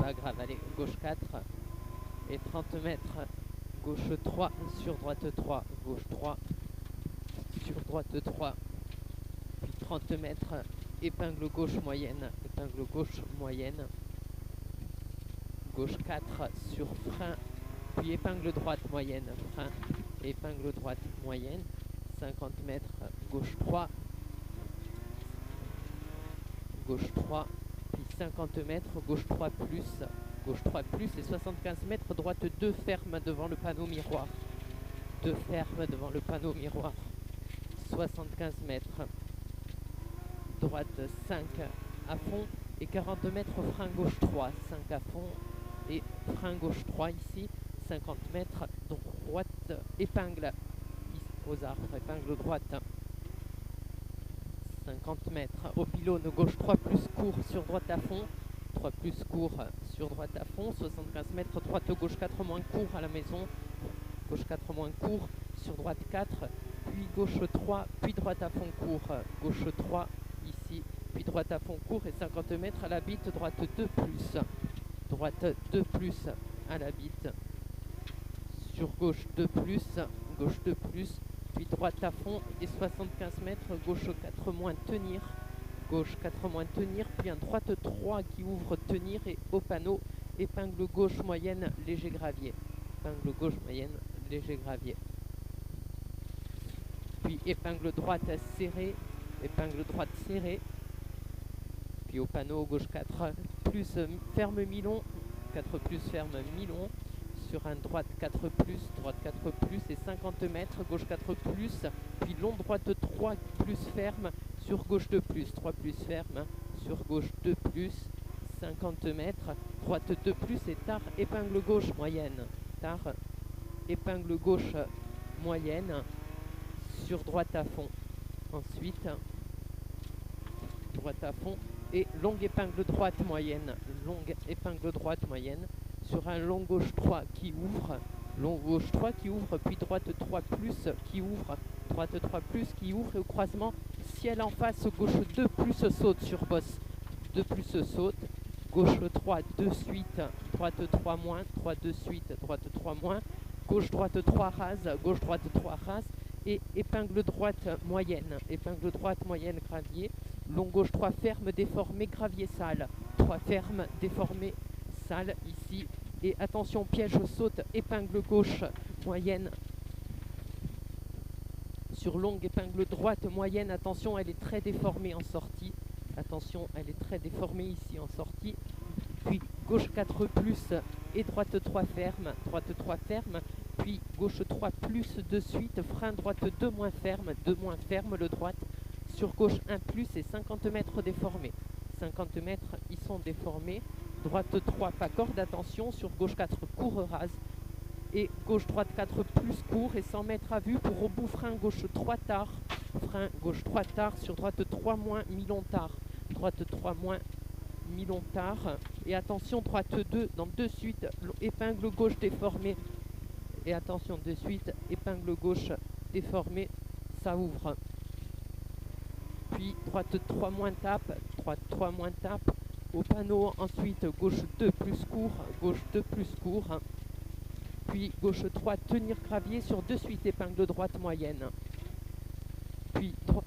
pas grave, allez, gauche 4 et 30 mètres, gauche 3, sur droite 3, gauche 3, sur droite 3, puis 30 mètres, épingle gauche moyenne, gauche 4 sur frein, puis épingle droite moyenne, frein, épingle droite moyenne, 50 mètres, gauche 3, puis 50 mètres, gauche 3 plus et 75 mètres, droite 2 ferme devant le panneau miroir, 75 mètres, droite 5 à fond et 40 mètres, frein gauche 3, 5 à fond et frein gauche 3 ici, 50 mètres, droite épingle aux arbres, épingle droite, 50 mètres, au pylône gauche 3 plus court sur droite à fond, 3 plus court sur droite à fond, 75 mètres, droite gauche 4 moins court à la maison, gauche 4 moins court, sur droite 4, puis gauche 3, puis droite à fond court, gauche 3 ici, puis droite à fond court et 50 mètres à la bite, droite 2 plus à la bite, sur gauche 2 plus, puis droite à fond et 75 mètres, gauche 4 moins tenir, puis un droite 3 qui ouvre tenir et au panneau, épingle gauche moyenne, léger gravier, puis épingle droite serrée, puis au panneau gauche 4 plus ferme milon, 4 plus ferme milon, sur un droite 4 plus et 50 mètres, gauche 4 plus, puis long droite 3 plus ferme, sur gauche 2 plus, 3 plus ferme, sur gauche 2 plus, 50 mètres, droite 2 plus et tard, épingle gauche moyenne, sur droite à fond. Ensuite, droite à fond et longue épingle droite moyenne, sur un long gauche 3 qui ouvre, puis droite 3 plus qui ouvre, et au croisement, ciel en face, gauche 2 plus saute sur bosse, gauche 3, 2 suite, droite 3 moins, 3 2 suite, droite 3 moins, gauche droite 3 rase, et épingle droite moyenne, gravier, long gauche 3 ferme, déformé, gravier sale, 3 ferme, déformé, sale ici, et attention piège saute, épingle gauche moyenne, sur longue épingle droite moyenne, attention elle est très déformée en sortie, ici en sortie, puis gauche 4 plus et droite 3 ferme, puis gauche 3 plus de suite, frein droite 2 moins ferme, le droite, sur gauche 1 plus et 50 mètres déformés, ils sont déformés, droite 3 pas corde, attention, sur gauche 4 court rase, et gauche droite 4 plus court et 100 mètres à vue pour au bout frein gauche 3 tard, sur droite 3 moins milon tard, et attention droite 2 dans 2 suites, épingle gauche déformée, et attention de suite, épingle gauche déformée, ça ouvre, puis droite 3 moins tape, au panneau ensuite gauche 2 plus court, puis gauche 3 tenir gravier sur 2 suites, épingle droite moyenne, puis droite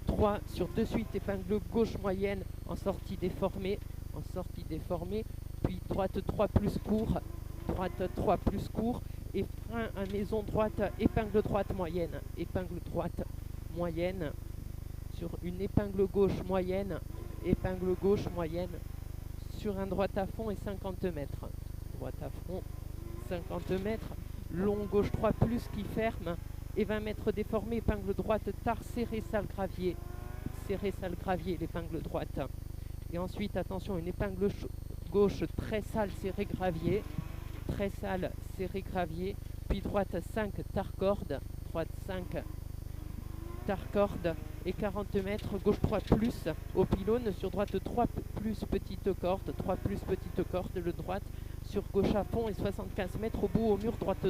3 sur 2 suites, épingle gauche moyenne en sortie déformée, puis droite 3 plus court, et frein à maison droite, épingle droite moyenne, sur une épingle gauche moyenne, sur un droite à fond et 50 mètres, long gauche 3 plus qui ferme, et 20 mètres déformé, épingle droite tard, serré sale gravier, l'épingle droite, et ensuite attention une épingle gauche très sale serré gravier, puis droite 5 tard corde, et 40 mètres, gauche 3 plus au pylône, sur droite 3 plus petite corde, le droite, sur gauche à fond et 75 mètres au bout au mur, droite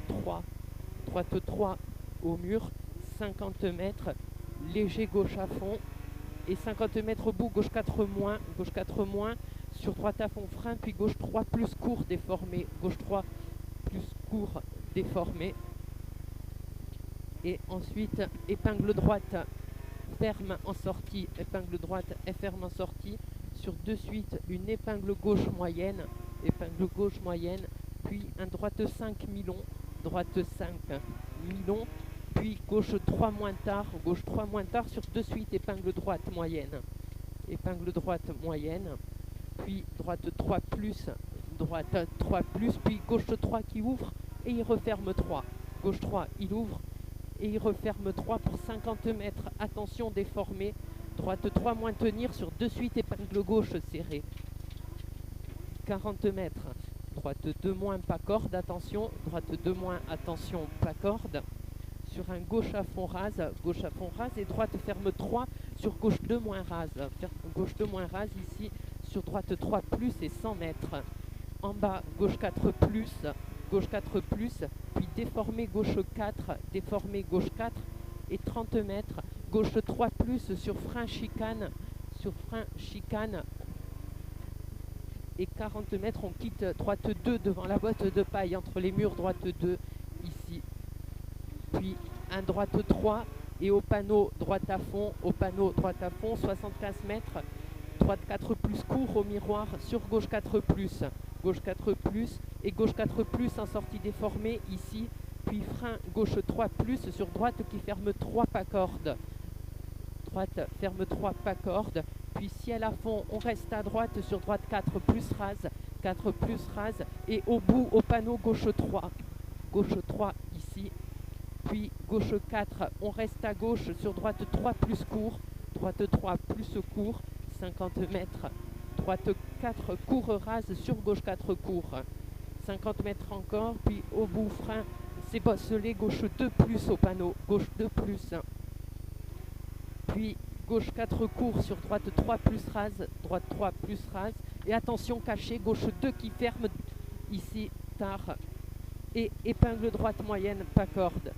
3 au mur, 50 mètres, léger gauche à fond, et 50 mètres au bout, gauche 4 moins, sur droite à fond, frein, puis gauche 3 plus court déformé, gauche 3 plus court déformé. Et ensuite, épingle droite, ferme en sortie, épingle droite et ferme en sortie. Sur de suite, une épingle gauche moyenne, puis un droite 5 mi-long, droite 5 mi-long, puis gauche 3 moins tard, gauche 3 moins tard, sur de suite, épingle droite moyenne, puis droite 3 plus, puis gauche 3 qui ouvre et il referme 3. Gauche 3, il ouvre et il referme 3 pour 50 mètres. Attention déformé, droite 3 moins tenir, sur de suite épingle gauche serrée. 40 mètres, droite 2 moins pas corde, attention, droite 2 moins, attention, pas corde. Sur un gauche à fond rase et droite ferme 3 sur gauche 2 moins rase. Gauche 2 moins rase ici, sur droite 3 plus et 100 mètres. En bas, gauche 4 plus, puis déformé gauche 4 et 30 mètres. Gauche 3 plus sur frein chicane, et 40 mètres, on quitte droite 2 devant la botte de paille entre les murs, droite 2 ici. Puis un droite 3 et au panneau droite à fond, 75 mètres, droite 4 plus court au miroir sur gauche 4 plus et gauche 4 plus en sortie déformée ici, puis frein gauche 3 plus sur droite qui ferme 3 pas corde. Droite ferme 3 pas corde, puis ciel à fond, on reste à droite sur droite 4 plus rase et au bout au panneau gauche 3 ici, puis gauche 4, on reste à gauche sur droite 3 plus court, 50 mètres, droite 4 court rase sur gauche 4 court, 50 mètres encore, puis au bout frein, c'est bosselé, gauche 2 plus au panneau, gauche 2 plus, puis gauche 4 court sur droite 3 plus rase, droite 3 plus rase, et attention caché, gauche 2 qui ferme ici, tard, et épingle droite moyenne, pas corde,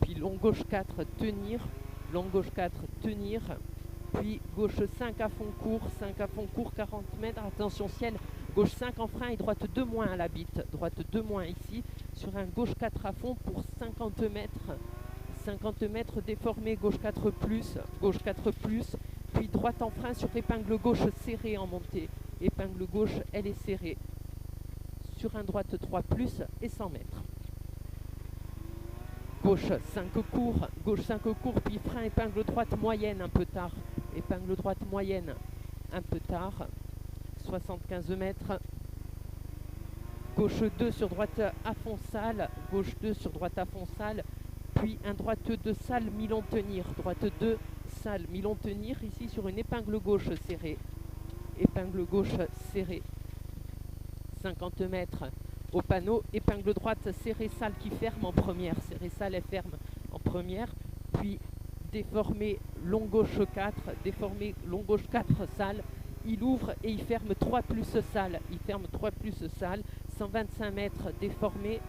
puis long gauche 4 tenir, puis gauche 5 à fond court, 40 mètres, attention ciel, gauche 5 en frein et droite 2 moins à la bite, droite 2 moins ici, sur un gauche 4 à fond pour 50 mètres déformé, gauche 4 plus, puis droite en frein sur épingle gauche serrée en montée, épingle gauche elle est serrée, sur un droite 3 plus et 100 mètres. Gauche 5 court, puis frein épingle droite moyenne un peu tard, 75 mètres. Gauche 2 sur droite à fond sale, puis un droite 2 sale mi-long tenir, ici sur une épingle gauche serrée, 50 mètres. Au panneau, épingle droite serrée sale qui ferme en première, puis déformé long gauche 4, sale, il ouvre et il ferme 3 plus sale, 125 mètres déformé,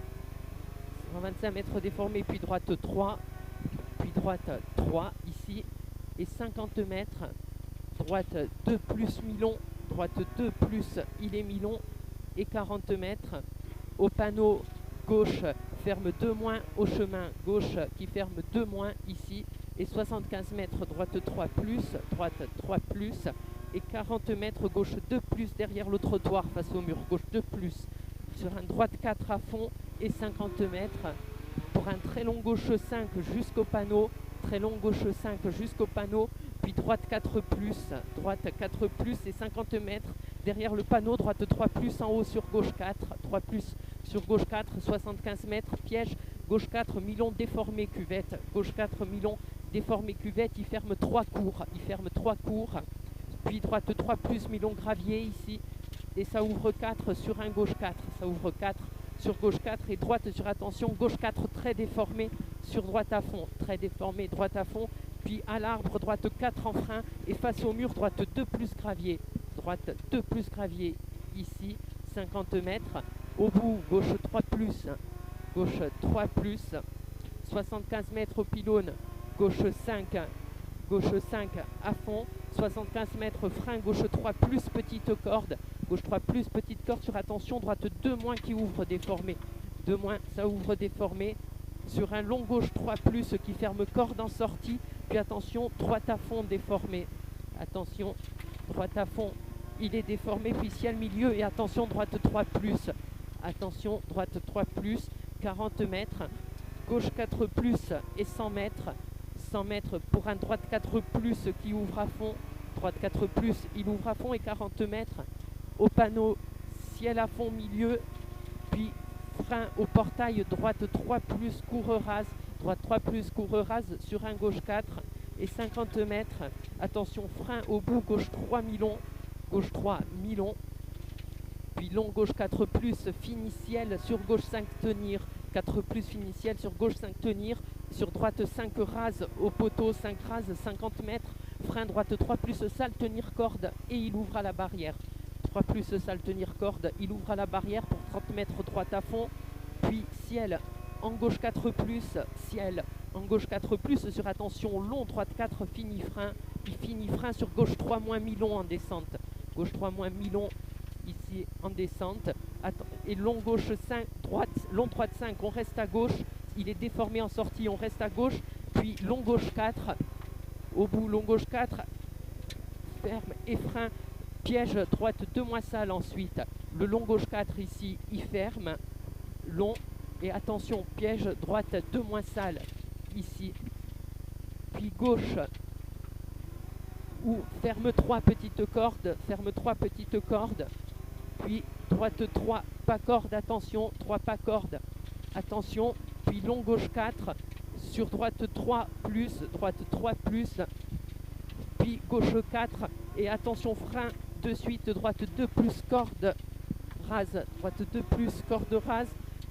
puis droite 3, ici, et 50 mètres, droite 2 plus mi-long, il est mi-long, et 40 mètres, au panneau gauche ferme 2 moins au chemin, gauche qui ferme 2 moins ici, et 75 mètres, droite 3 plus, et 40 mètres, gauche 2 plus derrière le trottoir face au mur, gauche 2 plus, sur un droite 4 à fond, et 50 mètres, pour un très long gauche 5 jusqu'au panneau, puis droite 4 plus, et 50 mètres, derrière le panneau, droite 3 plus en haut sur gauche 4, 75 mètres, piège, gauche 4, mi-long déformé cuvette, il ferme 3 cours, puis droite 3 plus, mi-long gravier ici, et ça ouvre 4 sur un gauche 4, sur gauche 4 et droite sur attention, gauche 4 très déformé sur droite à fond, puis à l'arbre, droite 4 en frein, et face au mur, droite 2 plus gravier, ici, 50 mètres, au bout, gauche 3 plus, 75 mètres au pylône, gauche 5 à fond, 75 mètres, frein, gauche 3 plus petite corde. Gauche 3 plus petite corde sur attention, droite 2 moins qui ouvre déformé. 2 moins, ça ouvre déformé. Sur un long gauche 3 plus qui ferme corde en sortie. Puis attention, droite à fond déformé. Attention, droite à fond, il est déformé, puis ciel milieu. Et attention, droite 3 plus. Attention, droite 3 plus, 40 mètres. Gauche 4 plus et 100 mètres. 100 mètres pour un droite 4 plus qui ouvre à fond. Droite 4 plus, il ouvre à fond et 40 mètres. Au panneau, ciel à fond milieu. Puis frein au portail, droite 3 plus, courre rase. Droite 3 plus, courre rase sur un gauche 4 et 50 mètres. Attention, frein au bout, gauche 3 mi-long. Gauche 3 mi-long. Puis long gauche 4 plus, fini ciel sur gauche 5 tenir. 4 plus fini ciel sur gauche 5 tenir. Sur droite 5 rase au poteau, 5 rase, 50 mètres. Frein droite 3 plus salle tenir corde et il ouvre à la barrière. 3 plus salle tenir corde, il ouvre à la barrière pour 30 mètres droite à fond. Puis ciel en gauche 4 plus, ciel en gauche 4 plus sur attention long droite 4 fini frein. Puis fini frein sur gauche 3 moins mi-long en descente. Gauche 3 moins mi-long ici en descente. Et long gauche 5, droite, long droite 5, on reste à gauche. Il est déformé en sortie, on reste à gauche. Puis long gauche 4, au bout long gauche 4, ferme et frein. Piège droite 2 moins salle ensuite. Le long gauche 4 ici, il ferme. Long et attention, piège droite 2 moins salle ici. Puis gauche ou ferme 3 petites cordes, ferme 3 petites cordes. Puis droite 3 pas corde, attention, 3 pas corde, attention. Puis long gauche 4 sur droite 3 plus, droite 3 plus. Puis gauche 4 et attention frein de suite, droite 2 plus corde rase, droite 2 plus corde rase,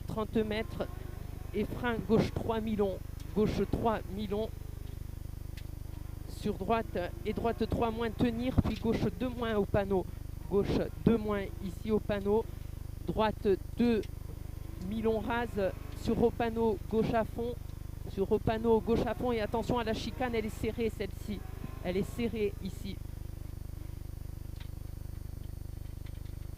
30 mètres et frein gauche 3 mi-long, gauche 3 mi-long sur droite et droite 3 moins tenir, puis gauche 2 moins au panneau, gauche 2 moins ici au panneau, droite 2 mi-long rase sur au panneau gauche à fond, sur au panneau gauche à fond et attention à la chicane, elle est serrée celle-ci, elle est serrée ici.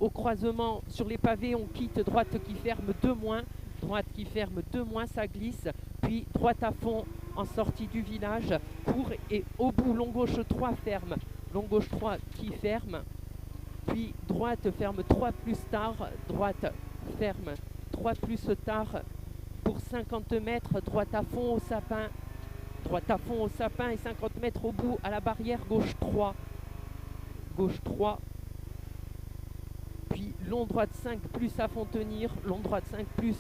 Au croisement sur les pavés, on quitte droite qui ferme 2 moins, droite qui ferme 2 moins, ça glisse, puis droite à fond en sortie du village, court et au bout long gauche 3 ferme, long gauche 3 qui ferme, puis droite ferme 3 plus tard, droite ferme 3 plus tard pour 50 mètres, droite à fond au sapin, droite à fond au sapin et 50 mètres au bout à la barrière, gauche 3, gauche 3. Puis long droite 5 plus à fond tenir, long droite 5 plus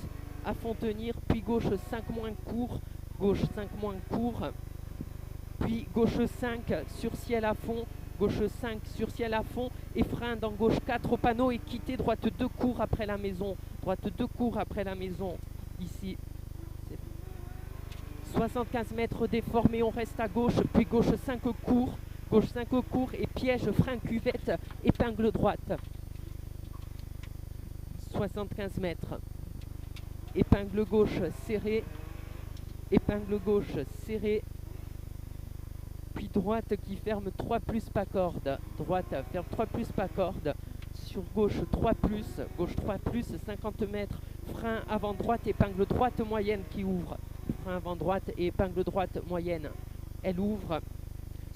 à fond tenir, puis gauche 5 moins court, gauche 5 moins court, puis gauche 5 sur ciel à fond, gauche 5 sur ciel à fond, et frein dans gauche 4 au panneau et quitter droite 2 court après la maison, droite 2 court après la maison, ici. 75 mètres déformé, on reste à gauche, puis gauche 5 court, gauche 5 court et piège, frein cuvette, épingle droite. 75 mètres. Épingle gauche serrée. Épingle gauche serrée. Puis droite qui ferme 3 plus pas corde. Droite ferme 3 plus pas corde. Sur gauche 3 plus. Gauche 3 plus, 50 mètres. Frein avant droite, épingle droite moyenne qui ouvre. Frein avant droite et épingle droite moyenne. Elle ouvre.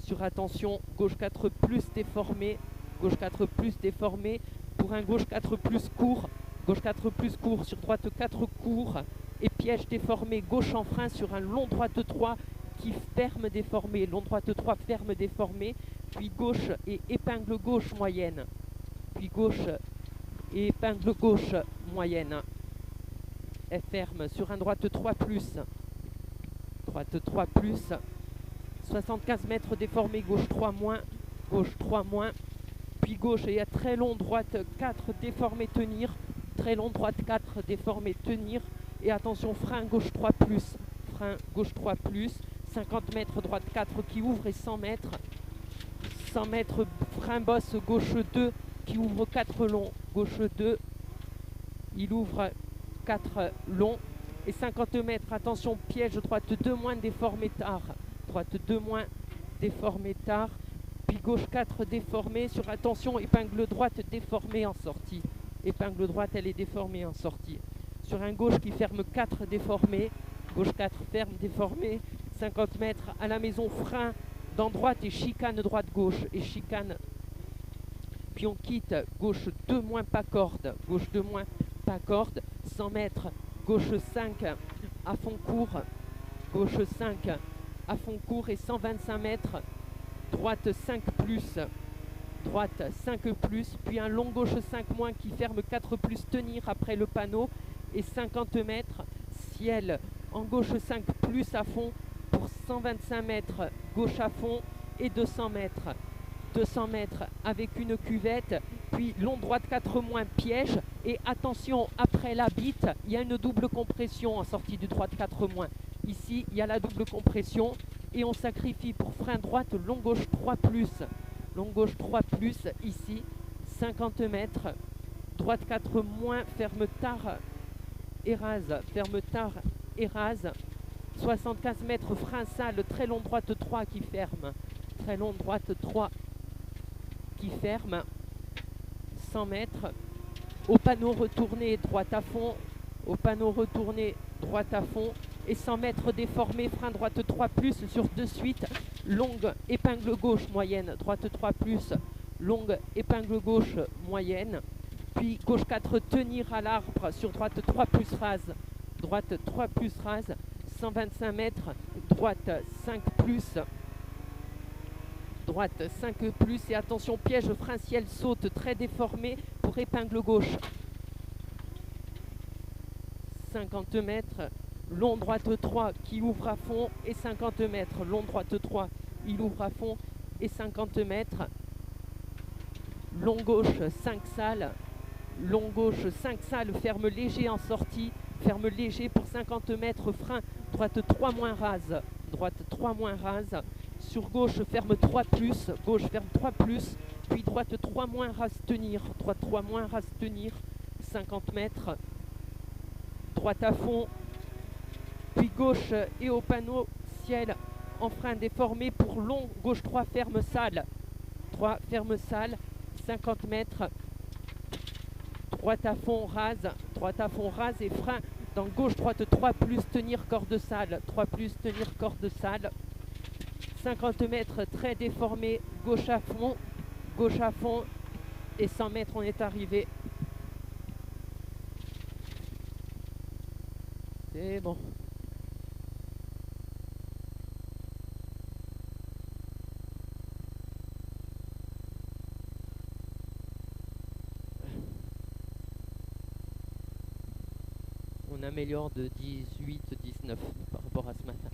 Sur attention, gauche 4 plus déformé. Gauche 4 plus déformé. Pour un gauche 4 plus court. Gauche 4 plus court, sur droite 4 court et piège déformé, gauche en frein sur un long droite 3 qui ferme déformé, long droite 3 ferme déformé, puis gauche et épingle gauche moyenne, puis gauche et épingle gauche moyenne. Elle ferme sur un droite 3 plus, droite 3 plus, 75 mètres déformé, gauche 3 moins, gauche 3 moins, puis gauche et à très long droite 4 déformé tenir, très long droite 4 déformé tenir et attention frein gauche 3 plus, frein gauche 3 plus, 50 mètres droite 4 qui ouvre et 100 mètres frein bosse gauche 2 qui ouvre 4 long, gauche 2 il ouvre 4 long et 50 mètres, attention piège droite 2 moins déformé tard, droite 2 moins déformé tard, puis gauche 4 déformée, sur attention, épingle droite déformée en sortie. Épingle droite, elle est déformée en sortie. Sur un gauche qui ferme 4 déformé, gauche 4 ferme déformé, 50 mètres à la maison, frein dans droite et chicane droite-gauche, et chicane. Puis on quitte gauche 2 moins pas corde, gauche 2 moins pas corde, 100 mètres, gauche 5 à fond court, gauche 5 à fond court et 125 mètres, droite 5 plus, droite 5 plus, puis un long gauche 5 moins qui ferme 4 plus tenir après le panneau et 50 mètres, ciel en gauche 5 plus à fond pour 125 mètres, gauche à fond et 200 mètres. 200 mètres avec une cuvette, puis long droite 4 moins piège, et attention, après la bite, il y a une double compression en sortie du droite 4 moins. Ici, il y a la double compression, et on sacrifie pour frein droite, long gauche 3 plus. Long gauche 3 plus, ici, 50 mètres, droite 4 moins, ferme tard, érase, ferme tard, érase, 75 mètres, frein sale, très long droite 3 qui ferme, très long droite 3 qui ferme, 100 mètres, au panneau retourné, droite à fond, au panneau retourné, droite à fond, et 100 mètres déformé, frein droite 3 plus sur de suite, longue épingle gauche moyenne, droite 3 plus, longue épingle gauche moyenne, puis gauche 4 tenir à l'arbre sur droite 3 plus rase, droite 3 plus rase, 125 mètres, droite 5 plus, droite 5 plus, et attention piège, frein ciel saute très déformé pour épingle gauche. 50 mètres, long droite 3 qui ouvre à fond et 50 mètres, long droite 3, il ouvre à fond et 50 mètres, long gauche 5 salles, long gauche 5 salles, ferme léger en sortie, ferme léger pour 50 mètres, frein droite 3 moins rase, droite 3 moins rase, sur gauche ferme 3 plus, gauche ferme 3 plus, puis droite 3 moins rase tenir, droite 3 moins rase tenir, 50 mètres, droite à fond, puis gauche et au panneau, ciel en frein déformé pour long, gauche 3 ferme salle, 3 ferme salle, 50 mètres, droite à fond rase et frein dans gauche droite 3 plus tenir corde salle, 3 plus tenir corde salle, 50 mètres très déformé, gauche à fond et 100 mètres on est arrivé. C'est bon. On améliore de 18-19 par rapport à ce matin.